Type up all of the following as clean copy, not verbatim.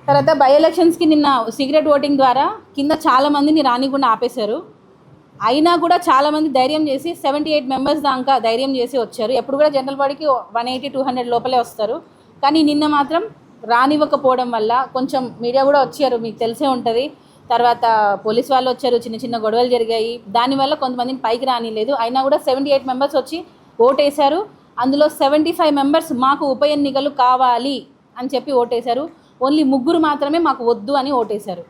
తర్వాత బై ఎలక్షన్స్కి నిన్న సీక్రెట్ ఓటింగ్ ద్వారా కింద చాలామందిని రానికుండా ఆపేశారు. అయినా కూడా చాలామంది ధైర్యం చేసి 78 మెంబర్స్ దాకా ధైర్యం చేసి వచ్చారు. ఎప్పుడు కూడా జనరల్ బాడీకి 180-200 లోపలే వస్తారు. కానీ నిన్న మాత్రం రానివ్వకపోవడం వల్ల కొంచెం మీడియా కూడా వచ్చారు, మీకు తెలిసే ఉంటుంది. తర్వాత పోలీస్ వాళ్ళు వచ్చారు, చిన్న చిన్న గొడవలు జరిగాయి. దానివల్ల కొంతమందిని పైకి రానిలేదు. అయినా కూడా 78 మెంబర్స్ వచ్చి ఓటేశారు. అందులో 75 మెంబర్స్ మాకు ఉప ఎన్నికలు కావాలి అని చెప్పి ఓటేశారు. ఓన్లీ 3 మాత్రమే మాకు వద్దు అని ఓటేశారు.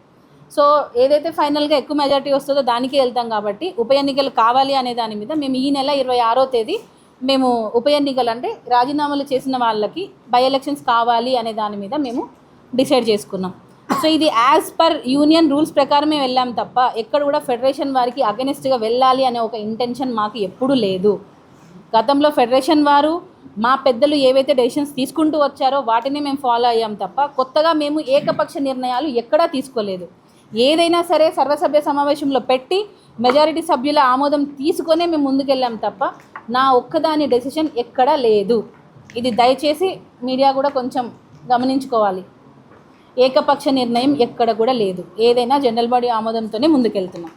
సో ఏదైతే ఫైనల్గా ఎక్కువ మెజారిటీ వస్తుందో దానికే వెళ్తాం కాబట్టి ఉప ఎన్నికలు కావాలి అనే దాని మీద మేము ఈ నెల 26వ తేదీ మేము ఉప ఎన్నికలు అంటే రాజీనామాలు చేసిన వాళ్ళకి బై ఎలక్షన్స్ కావాలి అనే దాని మీద మేము డిసైడ్ చేసుకున్నాం. సో ఇది యాజ్ పర్ యూనియన్ రూల్స్ ప్రకారమే వెళ్ళాం తప్ప ఎక్కడ కూడా ఫెడరేషన్ వారికి అగెనిస్ట్గా వెళ్ళాలి అనే ఒక ఇంటెన్షన్ మాకు ఎప్పుడూ లేదు. గతంలో ఫెడరేషన్ వారు మా పెద్దలు ఏవైతే డెసిషన్స్ తీసుకుంటూ వచ్చారో వాటిని మేము ఫాలో అయ్యాం తప్ప కొత్తగా మేము ఏకపక్ష నిర్ణయాలు ఎక్కడా తీసుకోలేదు. ఏదైనా సరే సర్వసభ్య సమావేశంలో పెట్టి మెజారిటీ సభ్యుల ఆమోదం తీసుకొనే మేము ముందుకెళ్ళాం తప్ప నా ఒక్కదాని డెసిషన్ ఎక్కడా లేదు. ఇది దయచేసి మీడియా కూడా కొంచెం గమనించుకోవాలి. ఏకపక్ష నిర్ణయం ఎక్కడ కూడా లేదు. ఏదైనా జనరల్ బాడీ ఆమోదంతోనే ముందుకెళ్తున్నాం.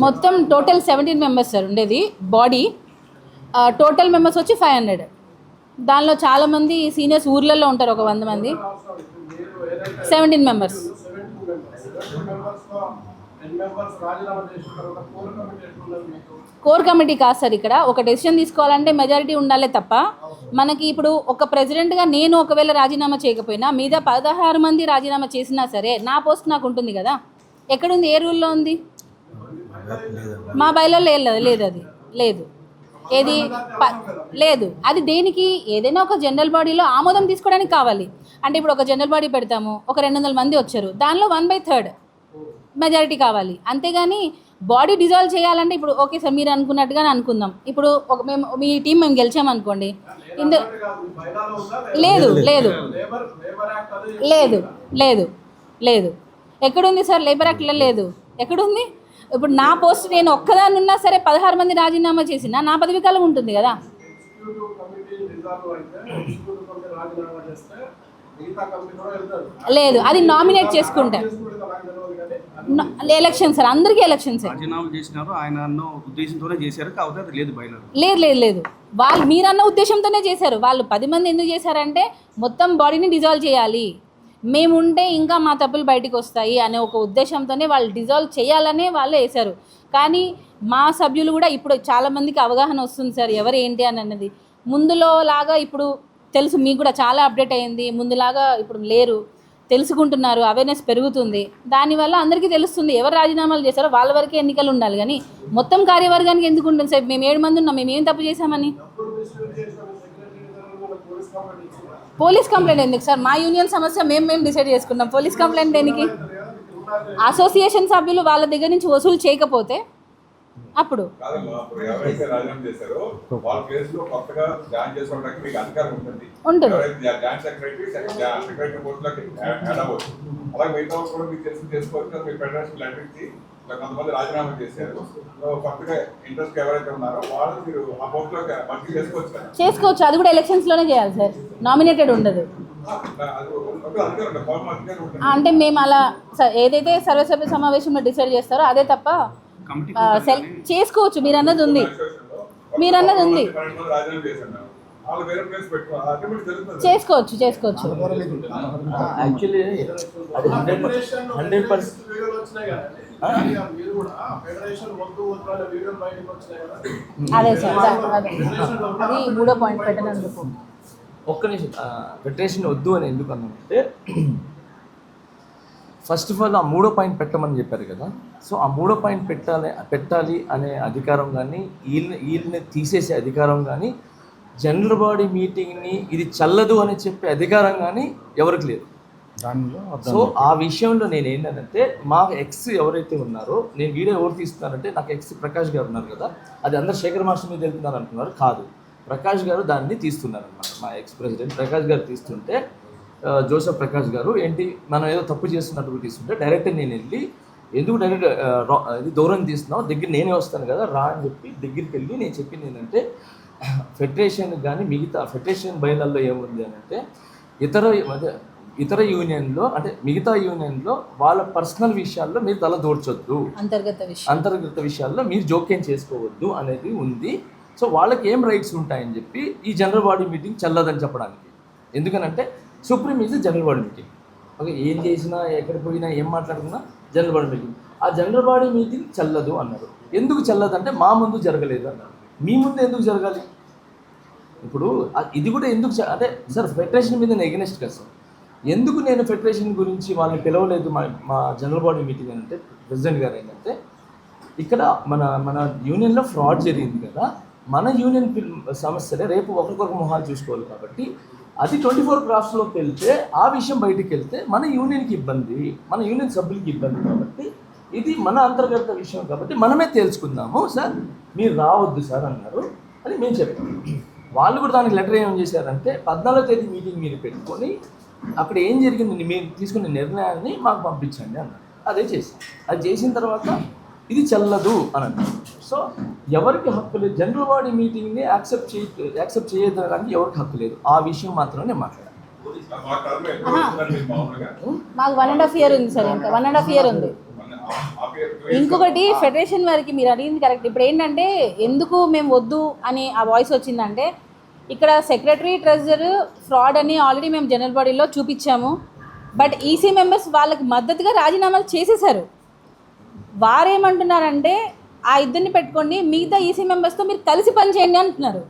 మొత్తం టోటల్ 17 మెంబర్స్ సార్ ఉండేది బాడీ. టోటల్ మెంబర్స్ వచ్చి 500. దానిలో చాలామంది సీనియర్స్ ఊర్లలో ఉంటారు, ఒక 100 మంది. 17 మెంబర్స్. కోర్ కమిటీ కాదు సార్. ఇక్కడ ఒక డెసిషన్ తీసుకోవాలంటే మెజారిటీ ఉండాలి తప్ప మనకి ఇప్పుడు ఒక ప్రెసిడెంట్గా నేను ఒకవేళ రాజీనామా చేయకపోయినా మీద 16 మంది రాజీనామా చేసినా సరే నా పోస్ట్ నాకు ఉంటుంది కదా. ఎక్కడుంది, ఏ రూల్లో ఉంది? మా బైలాలో లేదు, అది లేదు. ఏది లేదు. అది దేనికి? ఏదైనా ఒక జనరల్ బాడీలో ఆమోదం తీసుకోవడానికి కావాలి. అంటే ఇప్పుడు ఒక జనరల్ బాడీ పెడతాము, ఒక 200 మంది వచ్చారు, దానిలో 1/3 మెజారిటీ కావాలి. అంతేగాని బాడీ డిజాల్వ్ చేయాలంటే ఇప్పుడు ఓకే సార్ మీరు అనుకున్నట్టుగానే అనుకుందాం. ఇప్పుడు ఒక మీ టీం మేము గెలిచామనుకోండి, లేదు లేదు లేదు లేదు లేదు ఎక్కడుంది సార్? లేబర్ యాక్ట్లో లేదు. ఎక్కడుంది? ఇప్పుడు నా పోస్ట్ నేను ఒక్కదాన్ని ఉన్నా సరే 16 మంది రాజీనామా చేసినా నా పదవి కాలం ఉంటుంది కదా. లేదు, అది నామినేట్ చేసుకుంటే ఎలక్షన్ సార్, అందరికీ ఎలక్షన్ సార్. లేదు లేదు లేదు వాళ్ళు మీరన్న ఉద్దేశంతోనే చేశారు. వాళ్ళు 10 మంది ఎందుకు చేశారంటే మొత్తం బాడీని డిజాల్వ్ చేయాలి, మేముంటే ఇంకా మా తప్పులు బయటకు వస్తాయి అనే ఒక ఉద్దేశంతోనే వాళ్ళు డిజాల్వ్ చేయాలనే వాళ్ళు వేశారు. కానీ మా సభ్యులు కూడా ఇప్పుడు చాలామందికి అవగాహన వస్తుంది సార్ ఎవరు ఏంటి అని అన్నది. ముందులో లాగా ఇప్పుడు తెలుసు, మీకు కూడా చాలా అప్డేట్ అయ్యింది. ముందులాగా ఇప్పుడు లేరు, తెలుసుకుంటున్నారు, అవేర్నెస్ పెరుగుతుంది. దానివల్ల అందరికీ తెలుస్తుంది ఎవరు రాజీనామాలు చేశారో వాళ్ళ వరకే ఎన్నికలు ఉండాలి. కానీ మొత్తం కార్యవర్గానికి ఎందుకు ఉంటుంది సార్? మేము 7 మంది ఉన్నాం, మేము ఏం తప్పు చేశామని? పోలీస్ కంప్లైంట్ ఎందుకు సార్? మా యూనియన్ సమస్య మేము డిసైడ్ చేసుకున్నాం. పోలీస్ కంప్లైంట్ దేనికి? అసోసియేషన్ సభ్యులు వాళ్ళ దగ్గర నుంచి వసూలు చేయకపోతే అప్పుడు ఉంటుంది. కొంతమంది రాజీనామా చేశారు. ఇంట్రెస్ట్ ఎవరైతే ఉన్నారో వాళ్ళు మీరు ఆ పోస్ట్ లో చేసుకోవచ్చు. అది కూడా ఎలక్షన్స్ లోనే చేయాలి సార్, నామినేటెడ్ ఉండదు. అంటే మేము అలా ఏదైతే సర్వసభ్య సమావేశంలో డిసైడ్ చేస్తారో అదే తప్ప చేసుకోవచ్చు. మీరు అన్నది ఉంది. చేసుకోవచ్చు. యాక్చువల్లీ అది 100% అదే సార్, అది 3వ పాయింట్ పెట్టనందుకు. ఒక్క నిమిషం, ఫెడరేషన్ వద్దు అని ఎందుకు అన్నామంటే ఫస్ట్ ఆఫ్ ఆల్ ఆ 3వ పాయింట్ పెట్టమని చెప్పారు కదా. సో ఆ 3వ పాయింట్ పెట్టాలి అనే అధికారం కానీ వీళ్ళని తీసేసే అధికారం కానీ జనరల్ బాడీ మీటింగ్ని ఇది చల్లదు అని చెప్పే అధికారం కానీ ఎవరికి లేదు. సో ఆ విషయంలో నేను ఏంటంటే మా ఎక్స్ ఎవరైతే ఉన్నారో, నేను వీడియో ఎవరు తీస్తున్నారంటే నాకు ఎక్స్ ప్రకాష్ గారు ఉన్నారు కదా, అది అందరు శేఖర్ మాస్టర్ మీద వెళ్తున్నారు అంటున్నారు. కాదు, ప్రకాష్ గారు దాన్ని తీస్తున్నారనమాట. మా ఎక్స్ ప్రెసిడెంట్ ప్రకాష్ గారు తీస్తుంటే జోసెఫ్ ప్రకాష్ గారు ఏంటి మనం ఏదో తప్పు చేస్తున్నట్టు తీసుకుంటే డైరెక్ట్ నేను వెళ్ళి ఎందుకు డైరెక్ట్ ఇది దూరం తీస్తున్నావు, దగ్గర నేనే వస్తాను కదా రా అని చెప్పి దగ్గరికి వెళ్ళి నేను చెప్పింది ఏంటంటే ఫెడరేషన్ కానీ మిగతా ఫెడరేషన్ బయలల్లో ఏముంది అని అంటే ఇతర యూనియన్లో అంటే మిగతా యూనియన్లో వాళ్ళ పర్సనల్ విషయాల్లో మీరు తల దూర్చొద్దు, అంతర్గత విషయాల్లో మీరు జోక్యం చేసుకోవద్దు అనేది ఉంది. సో వాళ్ళకి ఏం రైట్స్ ఉంటాయని చెప్పి ఈ జనరల్ బాడీ మీటింగ్ చెల్లదని చెప్పడానికి. ఎందుకనంటే supreme is general body meeting. Okay, ఏం చేసినా ఎక్కడ పోయినా ఏం మాట్లాడుకున్నా జనరల్ బాడీ మీటింగ్. ఆ జనరల్ బాడీ మీటింగ్ చెల్లదు అన్నారు. ఎందుకు చెల్లదు అంటే మా ముందు జరగలేదు అన్నారు. మీ ముందు ఎందుకు జరగాలి? ఇప్పుడు ఇది కూడా ఎందుకు అంటే సార్ ఫెడరేషన్ మీద నేను ఎగనెస్ట్ కదా సార్. ఎందుకు నేను ఫెడరేషన్ గురించి వాళ్ళని పిలవలేదు మా జనరల్ బాడీ మీటింగ్ అంటే ప్రెసిడెంట్ గారు ఏంటంటే ఇక్కడ మన యూనియన్లో ఫ్రాడ్ జరిగింది కదా, మన యూనియన్ సమస్యలే రేపు ఒకరికొక మొహాలు చూసుకోవాలి కాబట్టి అది 24 క్రాఫ్ట్స్లోకి వెళ్తే ఆ విషయం బయటికి వెళ్తే మన యూనియన్కి ఇబ్బంది, మన యూనియన్ సభ్యులకి ఇబ్బంది. కాబట్టి ఇది మన అంతర్గత విషయం కాబట్టి మనమే తేల్చుకుందాము సార్, మీరు రావద్దు సార్ అన్నారు అని మేము చెప్పాము. వాళ్ళు కూడా దానికి లెటర్ ఏం చేశారంటే 14వ తేదీ మీటింగ్ మీరు పెట్టుకొని అక్కడ ఏం జరిగింది మీరు తీసుకునే నిర్ణయాన్ని మాకు పంపించండి అన్నారు. అదే చేశాం. అది చేసిన తర్వాత ఇది చెల్లదు అని అన్నారు. సో ఎవరికి హక్కు లేదు, జనరల్ బాడీ మీటింగ్ని యాక్సెప్ట్ చేయడానికి ఎవరికి హక్కు లేదు. ఆ విషయం మాత్రమే నేను మాట్లాడాను. మాకు 1.5 year ఉంది సార్, ఇంకా 1.5 year ఉంది. ఇంకొకటి ఫెడరేషన్ వారికి మీరు అడిగింది కరెక్ట్. ఇప్పుడు ఏంటంటే ఎందుకు మేము వద్దు అని ఆ వాయిస్ వచ్చిందంటే ఇక్కడ సెక్రటరీ ట్రెజరర్ ఫ్రాడ్ అని ఆల్రెడీ మేము జనరల్ బాడీలో చూపించాము. బట్ ఈసీ మెంబర్స్ వాళ్ళకి మద్దతుగా రాజీనామాలు చేసేశారు. వారేమంటున్నారంటే ఆ ఇద్దరిని పెట్టుకోండి, మిగతా ఈసీ మెంబర్స్తో మీరు కలిసి పనిచేయండి అంటున్నారు.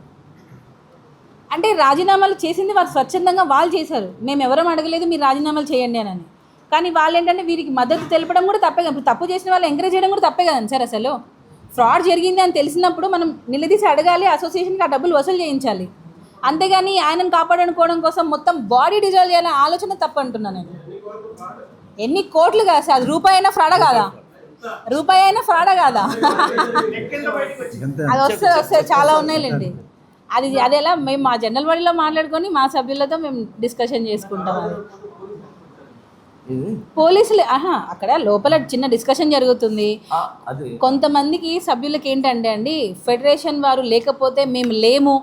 అంటే రాజీనామాలు చేసింది వారు స్వచ్ఛందంగా వాళ్ళు చేశారు, మేము ఎవరం అడగలేదు మీరు రాజీనామాలు చేయండి అని. కానీ వాళ్ళు ఏంటంటే వీరికి మద్దతు తెలపడం కూడా తప్పే కదా. తప్పు చేసిన వాళ్ళు ఎంకరేజ్ చేయడం కూడా తప్పే కదండి సార్. అసలు ఫ్రాడ్ జరిగింది అని తెలిసినప్పుడు మనం నిలదీసి అడగాలి, అసోసియేషన్కి ఆ డబ్బులు వసూలు చేయించాలి. అంతేగాని ఆయనను కాపాడుకోవడం కోసం మొత్తం బాడీ డిజాల్వ్ చేయాలనే ఆలోచన తప్పు అంటున్నాను నేను. ఎన్ని కోట్లు కాదు సార్, రూపాయి అయినా ఫ్రాడా కాదా? రూపాయి అయినా ఫ్రాడా కాదా? అది వస్తే చాలా ఉన్నాయిలేండి. అది ఎలా మేము మా జనరల్ బాడీలో మాట్లాడుకొని మా సభ్యులతో మేము డిస్కషన్ చేసుకుంటాం. అది పోలీసులు అక్కడ లోపల చిన్న డిస్కషన్ జరుగుతుంది. కొంతమందికి సభ్యులకి ఏంటంటే అండి ఫెడరేషన్ వారు లేకపోతే మేము లేము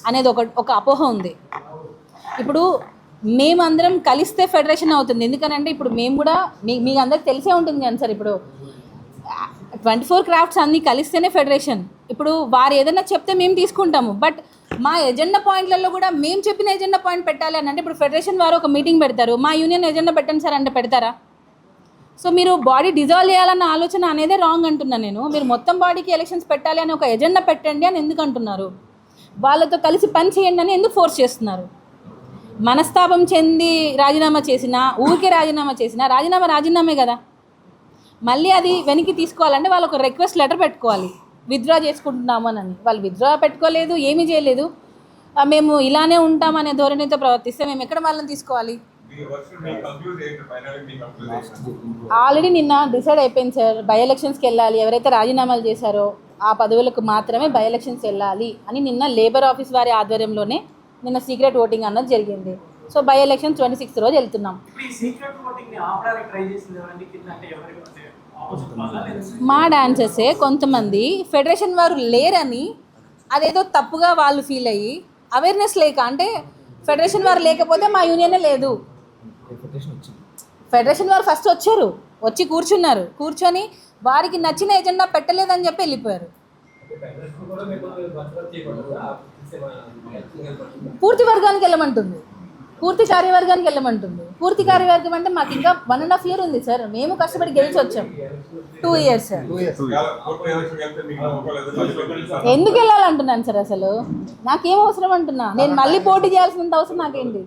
అనేది ఒక అపోహ ఉంది. ఇప్పుడు మేమందరం కలిస్తే ఫెడరేషన్ అవుతుంది. ఎందుకనంటే ఇప్పుడు మేము కూడా మీకు అందరికి తెలిసే ఉంటుంది కదా సార్, ఇప్పుడు 24 క్రాఫ్ట్స్ అన్నీ కలిస్తేనే ఫెడరేషన్. ఇప్పుడు వారు ఏదైనా చెప్తే మేము తీసుకుంటాము, బట్ మా ఎజెండా పాయింట్లలో కూడా మేము చెప్పిన ఎజెండా పాయింట్ పెట్టాలి అని అంటే ఇప్పుడు ఫెడరేషన్ వారు ఒక మీటింగ్ పెడతారు, మా యూనియన్ ఎజెండా పెట్టండి సార్ అంటే పెడతారా? సో మీరు బాడీ డిజాల్వ్ చేయాలన్న ఆలోచన అనేదే రాంగ్ అంటున్నాను నేను. మీరు మొత్తం బాడీకి ఎలక్షన్స్ పెట్టాలి అని ఒక ఎజెండా పెట్టండి అని ఎందుకు అంటున్నారు? వాళ్ళతో కలిసి పని చేయండి అని ఎందుకు ఫోర్స్ చేస్తున్నారు? మనస్తాపం చెంది రాజీనామా చేసినా, ఊరికే రాజీనామా చేసినా రాజీనామే కదా. మళ్ళీ అది వెనక్కి తీసుకోవాలంటే వాళ్ళు ఒక రిక్వెస్ట్ లెటర్ పెట్టుకోవాలి, విత్డ్రా చేసుకుంటున్నాము అని. వాళ్ళు విత్డ్రా పెట్టుకోలేదు, ఏమీ చేయలేదు. మేము ఇలానే ఉంటామనే ధోరణితో ప్రవర్తిస్తే మేము ఎక్కడ వాళ్ళని తీసుకోవాలి? ఆల్రెడీ నిన్న డిసైడ్ అయిపోయింది సార్, బై ఎలక్షన్స్కి వెళ్ళాలి. ఎవరైతే రాజీనామాలు చేశారో ఆ పదవులకు మాత్రమే బై ఎలక్షన్స్ వెళ్ళాలి అని నిన్న లేబర్ ఆఫీస్ వారి ఆధ్వర్యంలోనే నిన్న సీక్రెట్ ఓటింగ్ అన్నది జరిగింది. సో బై ఎలక్షన్ 26th రోజు వెళ్తున్నాం. మా డాన్సర్సే కొంతమంది ఫెడరేషన్ వారు లేరని అదేదో తప్పుగా వాళ్ళు ఫీల్ అయ్యి అవేర్నెస్ లేక, అంటే ఫెడరేషన్ వారు లేకపోతే మా యూనియనే లేదు. ఫెడరేషన్ వారు ఫస్ట్ వచ్చారు, వచ్చి కూర్చొని వారికి నచ్చిన ఎజెండా పెట్టలేదని చెప్పి వెళ్ళిపోయారు. పూర్తి వర్గానికి వెళ్ళమంటుంది, పూర్తి కార్యవర్గానికి వెళ్ళమంటుంది. పూర్తి కార్యవర్గం అంటే మాకు ఇంకా 1.5 year ఉంది సార్. మేము కష్టపడి గెలిచి వచ్చాం. 2 years సార్. ఎందుకు వెళ్ళాలంటున్నాను సార్? అసలు నాకేం అవసరం అంటున్నా? నేను మళ్ళీ పోటీ చేయాల్సినంత అవసరం నాకేంటి?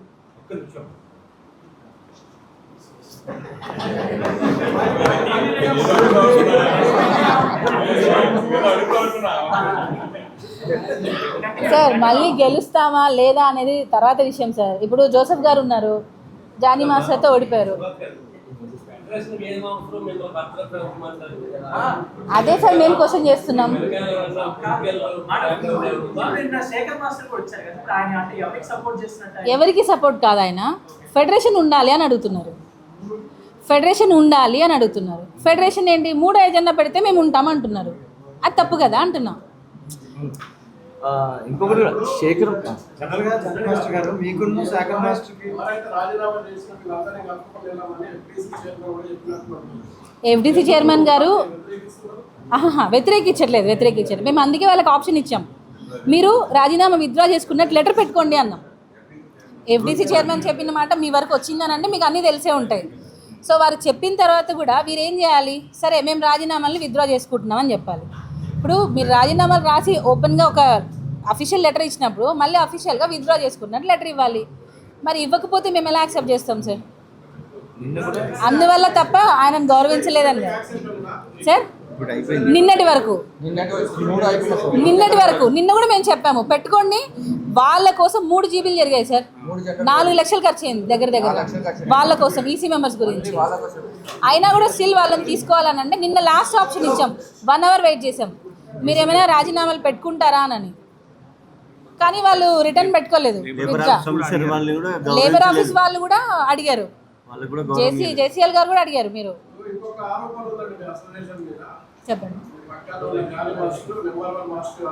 సార్ మళ్ళీ గెలుస్తామా లేదా అనేది తర్వాత విషయం సార్. ఇప్పుడు జోసెఫ్ గారు ఉన్నారు, జానీ మాస్టర్తో ఓడిపోయారు. అదే సార్ మేము క్వశ్చన్ చేస్తున్నాం. ఎవరికి సపోర్ట్ కాదు, ఆయన ఫెడరేషన్ ఉండాలి అని అడుగుతున్నారు. ఫెడరేషన్ ఏంటి? 3 ఎజెండా పెడితే మేము ఉంటామంటున్నారు. అది తప్పు కదా అంటున్నాం. ఇంకొకటి శేఖర్ జనరల్ గా జనరల్ మాస్టర్ గారు మీకున్న శాఖ మాస్టర్ కి రాజీనామా చేసిన వీళ్ళందరినీ కలుపుకొని వెళ్ళామని FDC చైర్మన్ కూడా చెప్పినట్టు ఎఫ్డీసీ చైర్మన్ గారు వ్యతిరేకించట్లేదు. మేము అందుకే వాళ్ళకి ఆప్షన్ ఇచ్చాం, మీరు రాజీనామా విత్డ్రా చేసుకున్నట్టు లెటర్ పెట్టుకోండి అన్నాం. ఎఫ్డీసీ చైర్మన్ చెప్పిన మాట మీ వరకు వచ్చిందని అంటే మీకు అన్నీ తెలిసే ఉంటాయి. సో వారు చెప్పిన తర్వాత కూడా మీరు ఏం చేయాలి, సరే మేము రాజీనామాలను విత్డ్రా చేసుకుంటున్నామని చెప్పాలి. ఇప్పుడు మీరు రాజీనామాలు రాసి ఓపెన్గా ఒక అఫీషియల్ లెటర్ ఇచ్చినప్పుడు మళ్ళీ అఫీషియల్గా విత్డ్రా చేసుకున్నట్టు లెటర్ ఇవ్వాలి. మరి ఇవ్వకపోతే మేము ఎలా యాక్సెప్ట్ చేస్తాం సార్? అందువల్ల తప్ప ఆయనను గౌరవించలేదని సార్. నిన్నటి వరకు నిన్న కూడా మేము చెప్పాము పెట్టుకోండి, వాళ్ళ కోసం 3 జీబీలు జరిగాయి సార్, 4 లక్షలు ఖర్చు అయింది దగ్గర వాళ్ళ కోసం ఈసీ మెంబర్స్ గురించి. అయినా కూడా స్టిల్ వాళ్ళని తీసుకోవాలని అంటే నిన్న లాస్ట్ ఆప్షన్ ఇచ్చాం, 1 అవర్ వెయిట్ చేసాం, మీరు ఏమైనా రాజీనామాలు పెట్టుకుంటారా అని. కానీ వాళ్ళు రిటర్న్ పెట్టుకోలేదు. లేబర్ ఆఫీస్ వాళ్ళు కూడా అడిగారు, జేసీఎల్ గారు కూడా అడిగారు. మీరు ఇంకొక ఆరోపణ ఉందండి అసోసియేషన్ మీద చెప్పండి. పక్కన గాలి మాస్టర్ నెంబర్ 1 మాస్టర్